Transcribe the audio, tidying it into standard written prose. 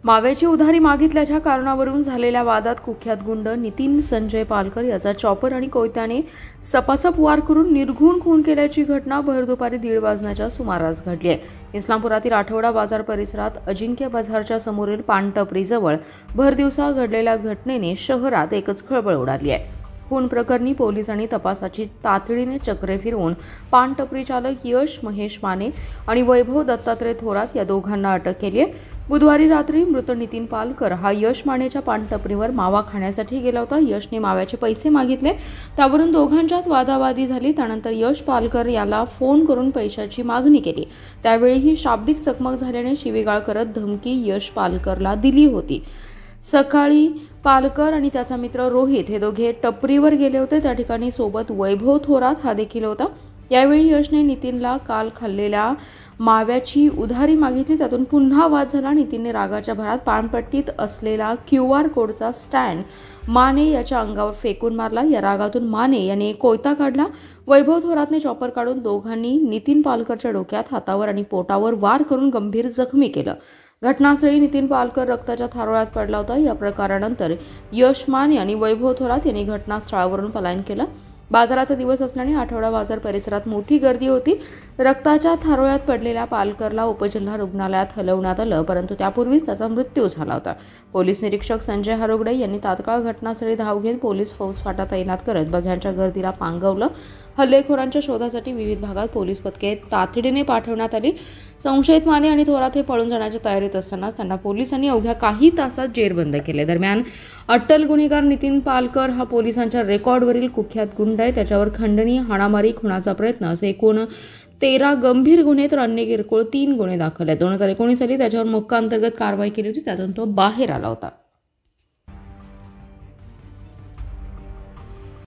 माव्याची उधारी मागितल्याच्या कारणावरून झालेल्या वादात कुख्यात गुंड नितीन संजय पालकर याचा चॉपर आणि कोयत्याने सपासप वार करून निर्घुण खून केल्याची घटना भर दुपारी 1:30 वाजण्याच्या सुमारास घडली आहे। इस्लामपुरातील आठवडा बाजार परिसरात अजिंक्य बाजारच्या समोरील पानटपरीजवळ भर दिवसा घडलेल्या घटनेने शहरात एकच खळबळ उडाली आहे। खून प्रकरणी पोलिसांनी तपासाची तातडीने चक्रे फिरवून पानटपरी चालक यश महेश माने आणि वैभव दत्तात्रय थोरात या दोघांना अटक केली आहे। बुधवारी रात्री मृत नितीन पालकर हा यश मानेच्या पानटपरीवर मावा खाण्यासाठी गेला होता। यशने माव्याचे पैसे मागितले, त्यावरून दोघांच्यात वादावादी झाली। त्यानंतर यश पालकर याला फोन करून पैशाची मागणी केली। त्यावेळी ही शाब्दिक चकमक झाल्याने शिवीगाळ करत धमकी यश पालकरला दिली होती। सकाळी पालकर आणि त्याचा मित्र रोहित हे दोघे टपरीवर गेले होते। त्या ठिकाणी सोबत वैभव थोरात हा देखील होता। यावेळी यशने नितीनला काल खाल्लेल्या माव्याची उधारी मागितली, त्यातून पुन्हा वाद झाला। नितीनने रागाच्या भरात पानपट्टीत असलेला QR कोडचा स्टँड माने याच्या अंगावर फेकून मारला। या रागातून माने याने कोयता काढला। वैभव थोरातने चॉपर काढून दोघांनी नितीन पालकरच्या डोक्यात, हातावर आणि पोटावर वार करून गंभीर जखमी केलं। घटनास्थळी नितीन पालकर रक्ताच्या थारोळ्यात पडला होता। या प्रकारानंतर यश माने आणि वैभव थोरात यांनी घटनास्थळावरून पलायन केलं। बाजाराचा दिवस असल्याने आठवडा बाजार परिसरात मोठी गर्दी होती। रक्ताच्या थारोळ्यात पडलेल्या पालकरला उपजिल्हा रुग्णालयात हलवण्यात आलं, परंतु त्यापूर्वीच त्याचा मृत्यू झाला होता। पोलीस निरीक्षक संजय हरोगडे यांनी तात्काळ घटनास्थळी धाव घेत पोलीस फौजफाटा तैनात करत बघ्यांच्या गर्दीला पांगवलं। हल्लेखोरांच्या शोधासाठी विविध भागात पोलीस पथके तातडीने पाठवण्यात आली। संशयित माने आणि थोरात हे पळून जाण्याच्या तयारीत असतानाच त्यांना पोलिसांनी अवघ्या काही तासात जेरबंद केले। दरम्यान अट्टल गुन्हेगार नितीन पालकर हा पोलिसांच्या रेकॉर्डवरील कुख्यात गुंड आहे। त्याच्यावर खंडणी, हाणामारी, खुनाचा प्रयत्न असे एकूण 13 गंभीर गुन्हे तर अन्य किरकोळ 3 गुन्हे दाखल आहेत। 2019 साली त्याच्यावर मोक्का अंतर्गत कारवाई केली होती, त्यातून तो बाहेर आला होता।